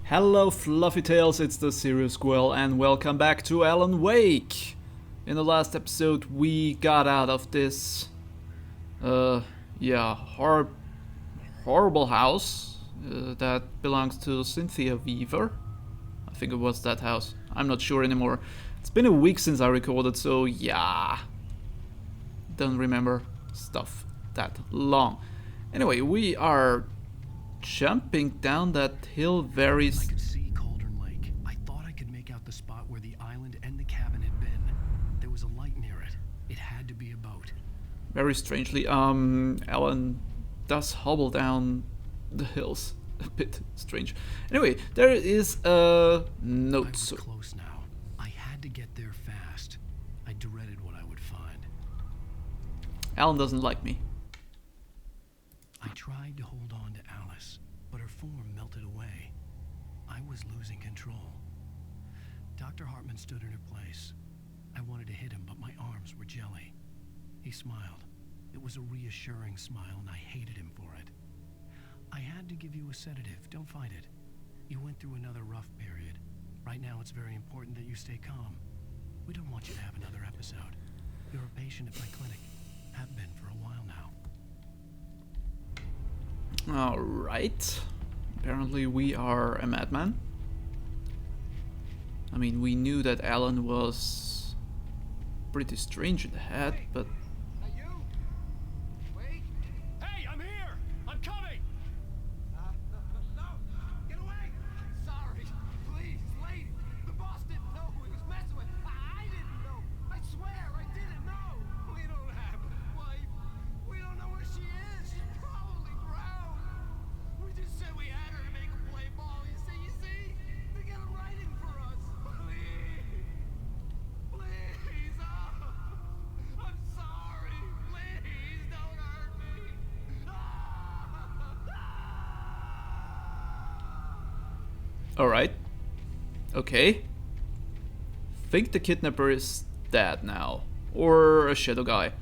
Hello Fluffy Tails, it's the Serious Squirrel and welcome back to Alan Wake! In the last episode we got out of this, horrible house that belongs to Cynthia Weaver. I think it was that house, I'm not sure anymore. It's been a week since I recorded, so yeah. Don't remember stuff that long. Anyway, we are jumping down that hill very... I could see Cauldron Lake. I thought I could make out the spot where the island and the cabin had been. There was a light near it. It had to be a boat. Very strangely, Alan does hobble down the hills. A bit strange. Anyway, there is a note. I was close now. I had to get there fast. I dreaded what I would find. Alan doesn't like me. I tried to hold on to Alice, but her form melted away. I was losing control. Dr. Hartman stood in her place. I wanted to hit him, but my arms were jelly. He smiled. It was a reassuring smile, and I hated him for it. I had to give you a sedative. Don't fight it. You went through another rough period. Right now, it's very important that you stay calm. We don't want you to have another episode. You're a patient at my clinic. Have been for a while now. Alright. Apparently we are a madman. I mean, we knew that Alan was pretty strange in the head, but... You? Wait. Hey, I'm here! I'm coming! No! Get away! Sorry. Please, lady. The boss didn't know who he was messing with. I didn't know. I swear, I didn't know. We don't have a wife. We don't know where she is. She's probably drowned. We just said we had her to make a play ball. You see? They got a writing for us. Please. Please. Oh. I'm sorry. Please don't hurt me. Alright. Okay. Think the kidnapper is dead now. Or a shadow guy.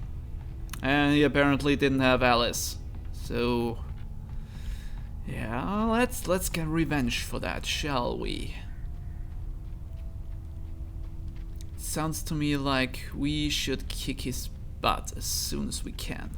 And he apparently didn't have Alice. So... yeah, let's get revenge for that, shall we? Sounds to me like we should kick his butt as soon as we can.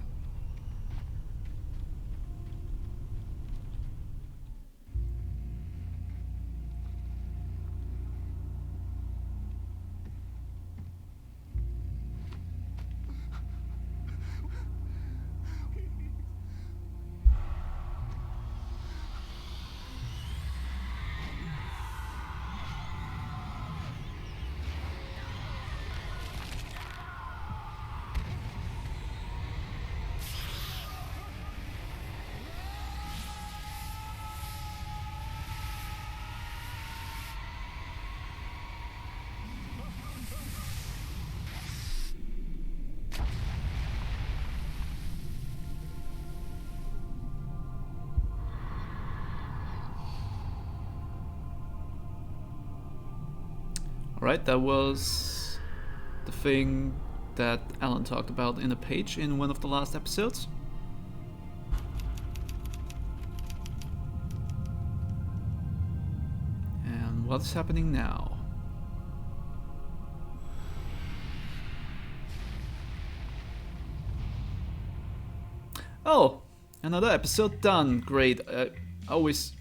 Alright, that was the thing that Alan talked about in a page in one of the last episodes. And what's happening now? Oh, another episode done. Great. I always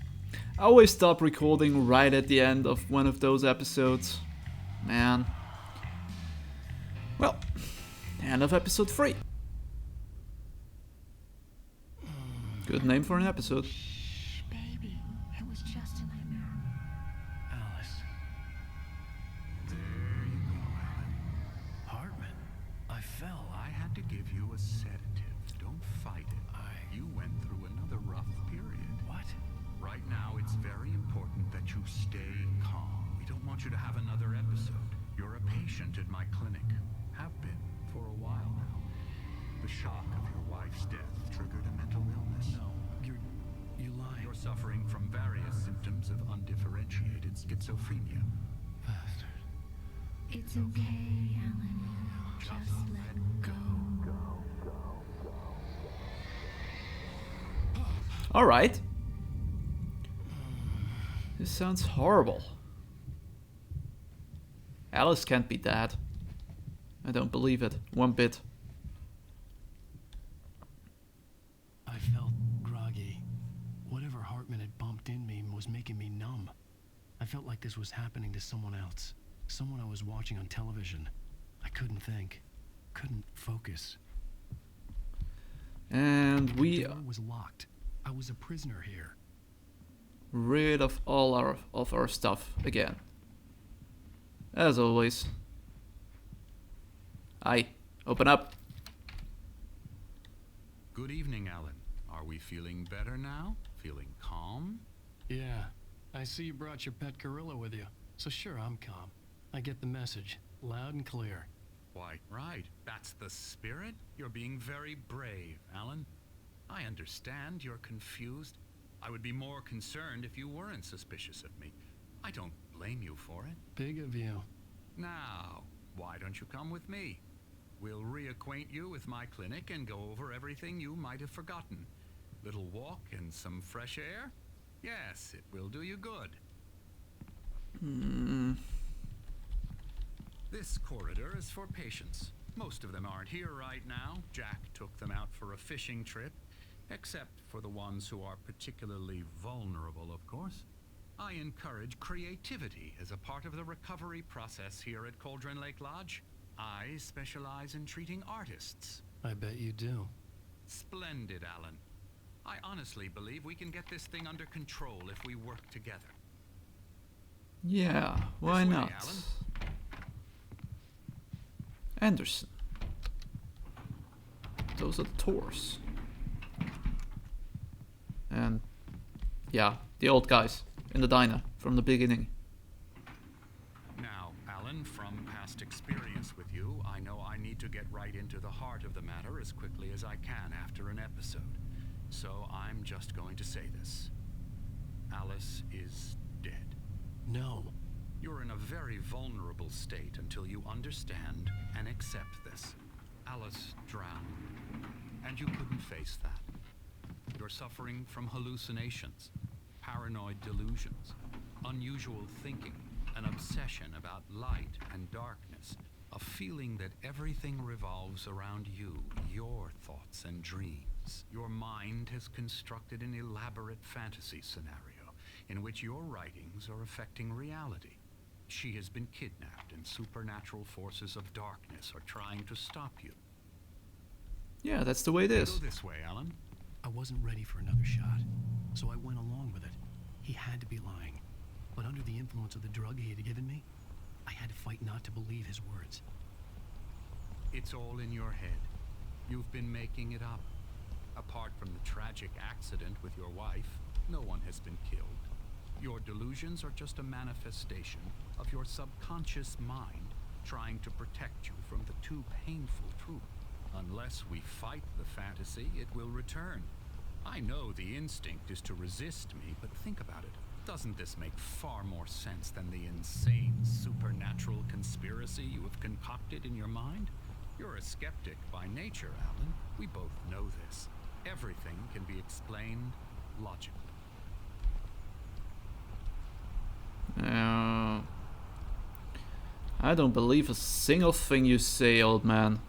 stop recording right at the end of one of those episodes. Man. Well, end of episode 3. Good name for an episode. Shh, baby. It was just a nightmare. Alice. There you go, Alan. Hartman. I fell. I had to give you a sedative. Don't fight it. You went through another rough period. What? Right now, it's very important that you stay calm. We don't want you to have another episode. You're a patient at my clinic. Have been for a while now. The shock of your wife's death triggered a mental illness. No. You lied. You're suffering from various symptoms of undifferentiated schizophrenia. Bastard. It's okay, Alan. Just let go. Alright. This sounds horrible. Alice can't be dead. I don't believe it one bit. I felt groggy. Whatever Hartman had pumped in me was making me numb. I felt like this was happening to someone else. Someone I was watching on television. I couldn't think. Couldn't focus. And we The door was locked. I was a prisoner here. rid of all our stuff again. As always. Aye, open up. Good evening, Alan. Are we feeling better now? Feeling calm? Yeah. I see you brought your pet gorilla with you. So sure, I'm calm. I get the message. Loud and clear. Why, right. That's the spirit. You're being very brave, Alan. I understand you're confused. I would be more concerned if you weren't suspicious of me. I don't blame you for it. Big of you. Now, why don't you come with me? We'll reacquaint you with my clinic and go over everything you might have forgotten. Little walk and some fresh air? Yes, it will do you good. This corridor is for patients. Most of them aren't here right now. Jack took them out for a fishing trip, except for the ones who are particularly vulnerable, of course. I encourage creativity as a part of the recovery process here at Cauldron Lake Lodge. I specialize in treating artists. I bet you do. Splendid, Alan. I honestly believe we can get this thing under control if we work together. Yeah, why This way, not? Alan. Anderson. Those are the tours. And yeah, the old guys in the diner from the beginning. Now, Alan, from past experience with you, I know I need to get right into the heart of the matter as quickly as I can after an episode. So I'm just going to say this. Alice is dead. No. You're in a very vulnerable state until you understand and accept this. Alice drowned, and you couldn't face that. You're suffering from hallucinations, paranoid delusions, unusual thinking, an obsession about light and darkness, a feeling that everything revolves around you, your thoughts and dreams. Your mind has constructed an elaborate fantasy scenario in which your writings are affecting reality. She has been kidnapped, and supernatural forces of darkness are trying to stop you. Yeah, that's the way it is. Go this way, Alan. I wasn't ready for another shot, so I went along with it. He had to be lying. But under the influence of the drug he had given me, I had to fight not to believe his words. It's all in your head. You've been making it up. Apart from the tragic accident with your wife, no one has been killed. Your delusions are just a manifestation of your subconscious mind trying to protect you from the too painful truth. Unless we fight the fantasy, it will return. I know the instinct is to resist me, but think about it. Doesn't this make far more sense than the insane supernatural conspiracy you have concocted in your mind? You're a skeptic by nature, Alan. We both know this. Everything can be explained logically. I don't believe a single thing you say, old man.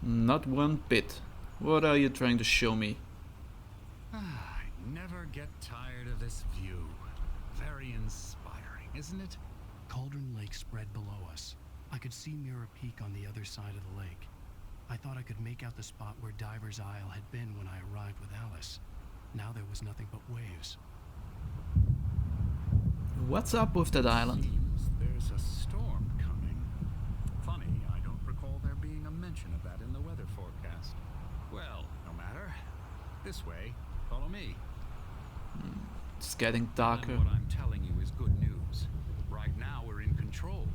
Not one bit. What are you trying to show me? I never get tired of this view. Very inspiring, isn't it? Cauldron Lake spread below us. I could see Mirror Peak on the other side of the lake. I thought I could make out the spot where Diver's Isle had been when I arrived with Alice. Now there was nothing but waves. What's up with that island? Seems there's a storm coming. Funny, I don't recall there being a mention of that in the weather forecast. Well, no matter. This way. Follow me. It's getting And darker. what I'm telling you is good news. Right now we're in control.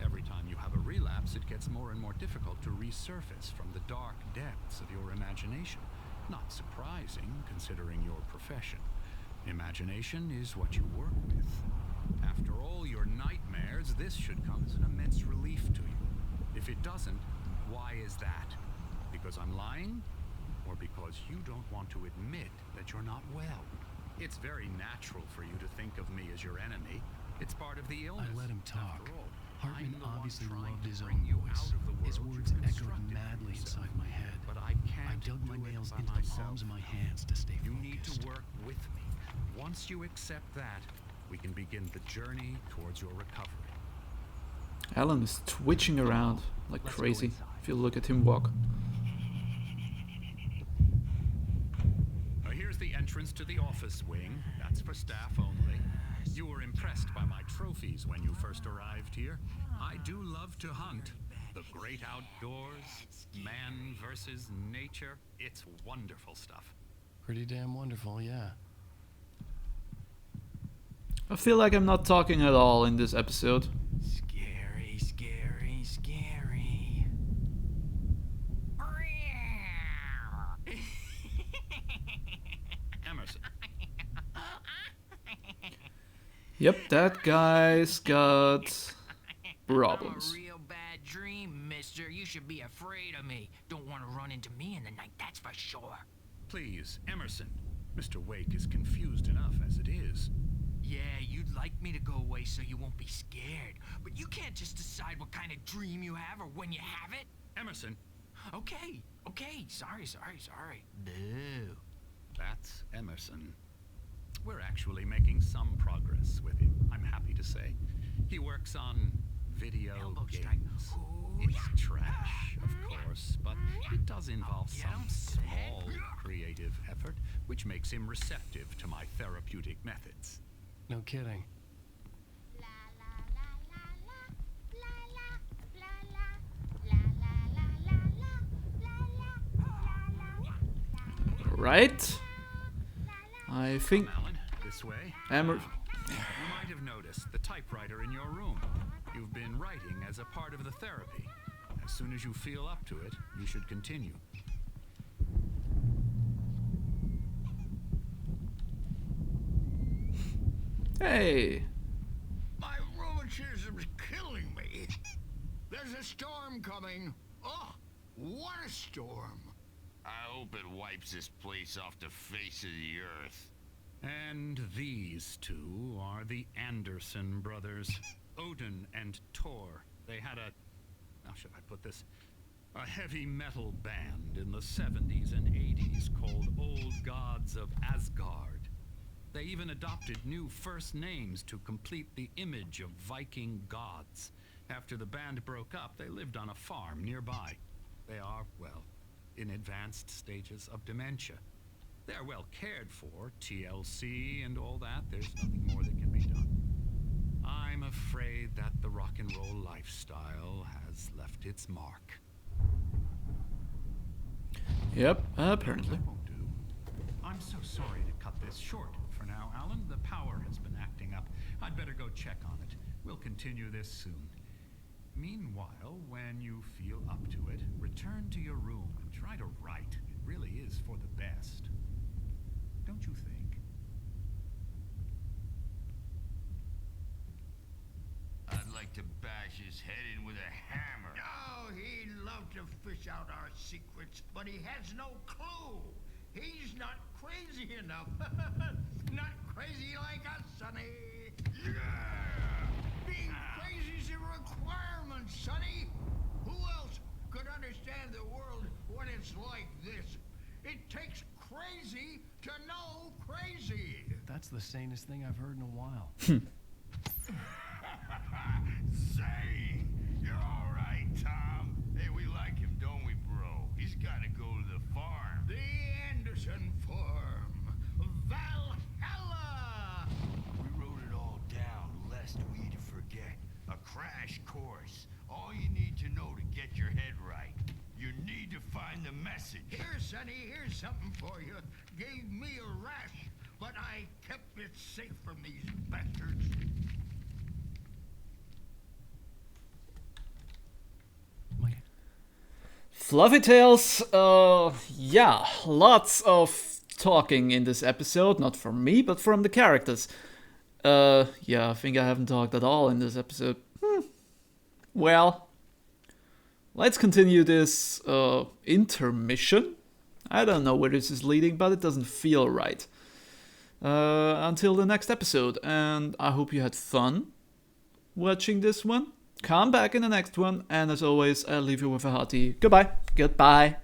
Every time you have a relapse, it gets more and more difficult to resurface from the dark depths of your imagination. Not surprising, considering your profession. Imagination is what you work with. After all your nightmares, this should come as an immense relief to you. If it doesn't, why is that? Because I'm lying? Or because you don't want to admit that you're not well? It's very natural for you to think of me as your enemy. It's part of the illness. I let him talk. After all, Hartman I'm the one obviously trying loved to his bring own you voice. out of the His world words you've echoed constructed for madly yourself. inside my head. But I I can't dug my do it nails by into the myself. palms of my hands to stay You focused. need to work with me. Once you accept that, we can begin the journey towards your recovery. Alan is twitching around like Let's go crazy inside. if you look at him walk. Here's the entrance to the office wing. That's for staff only. You were impressed by my trophies when you first arrived here. I do love to hunt. The great outdoors, man versus nature. It's wonderful stuff. Pretty damn wonderful, yeah. I feel like I'm not talking at all in this episode. Scary, scary, scary. Emerson, Yep, that guy's got problems. I'm a real bad dream, mister. You should be afraid of me. Don't want to run into me in the night, that's for sure. please, Emerson. Mr. Wake is confused enough as it is. Yeah, you'd like me to go away so you won't be scared. But you can't just decide what kind of dream you have or when you have it. Emerson, Okay, sorry. Boo. that's Emerson. We're actually making some progress with him, I'm happy to say. He works on video Elbow strike. games. Ooh, It's yeah. trash, of course, but it does involve Get some 'em, small Sid. creative effort, which makes him receptive to my therapeutic methods. No kidding. Right? I think Come, Alan, this way. Emer- You might have noticed the typewriter in your room. You've been writing as a part of the therapy. As soon as you feel up to it, you should continue. Hey, My rheumatism's killing me. There's a storm coming. Oh, what a storm. I hope it wipes this place off the face of the earth. And these two are the Anderson brothers, Odin and Tor. They had a, how should I put this? A heavy metal band in the 70s and 80s called Old Gods of Asgard. They even adopted new first names to complete the image of Viking gods. After the band broke up, they lived on a farm nearby. They are, well, in advanced stages of dementia. They're well cared for, TLC and all that. There's nothing more that can be done. I'm afraid that the rock and roll lifestyle has left its mark. yep, apparently. That won't do. I'm so sorry to cut this short for now, Alan. The power has been acting up. I'd better go check on it. We'll continue this soon. Meanwhile, when you feel up to it, return to your room and try to write. It really is for the best. Don't you think? I'd like to bash his head in with a hammer. Oh, he'd love to fish out our secrets, but he has no clue. He's not crazy enough. Not crazy like us, Sonny. Yeah! Being crazy's a requirement, Sonny. Who else could understand the world when it's like this? It takes crazy to know crazy. That's the sanest thing I've heard in a while. Say, you're all right, Tom. Hey, we like him, don't we, bro? He's got to go to the farm. The Anderson Farm. Valhalla! We wrote it all down, lest we'd forget. A crash course. All you need to know to get your head right. You need to find the message. Here, Sonny, here's something for you. Gave me a rash, but I kept it safe from these bastards. My Fluffy Tales, yeah, lots of talking in this episode, not from me, but from the characters. Yeah, I think I haven't talked at all in this episode. Well, let's continue this, intermission. I don't know where this is leading, but it doesn't feel right. until the next episode, and I hope you had fun watching this one. Come back in the next one, and as always, I'll leave you with a hearty goodbye. Goodbye.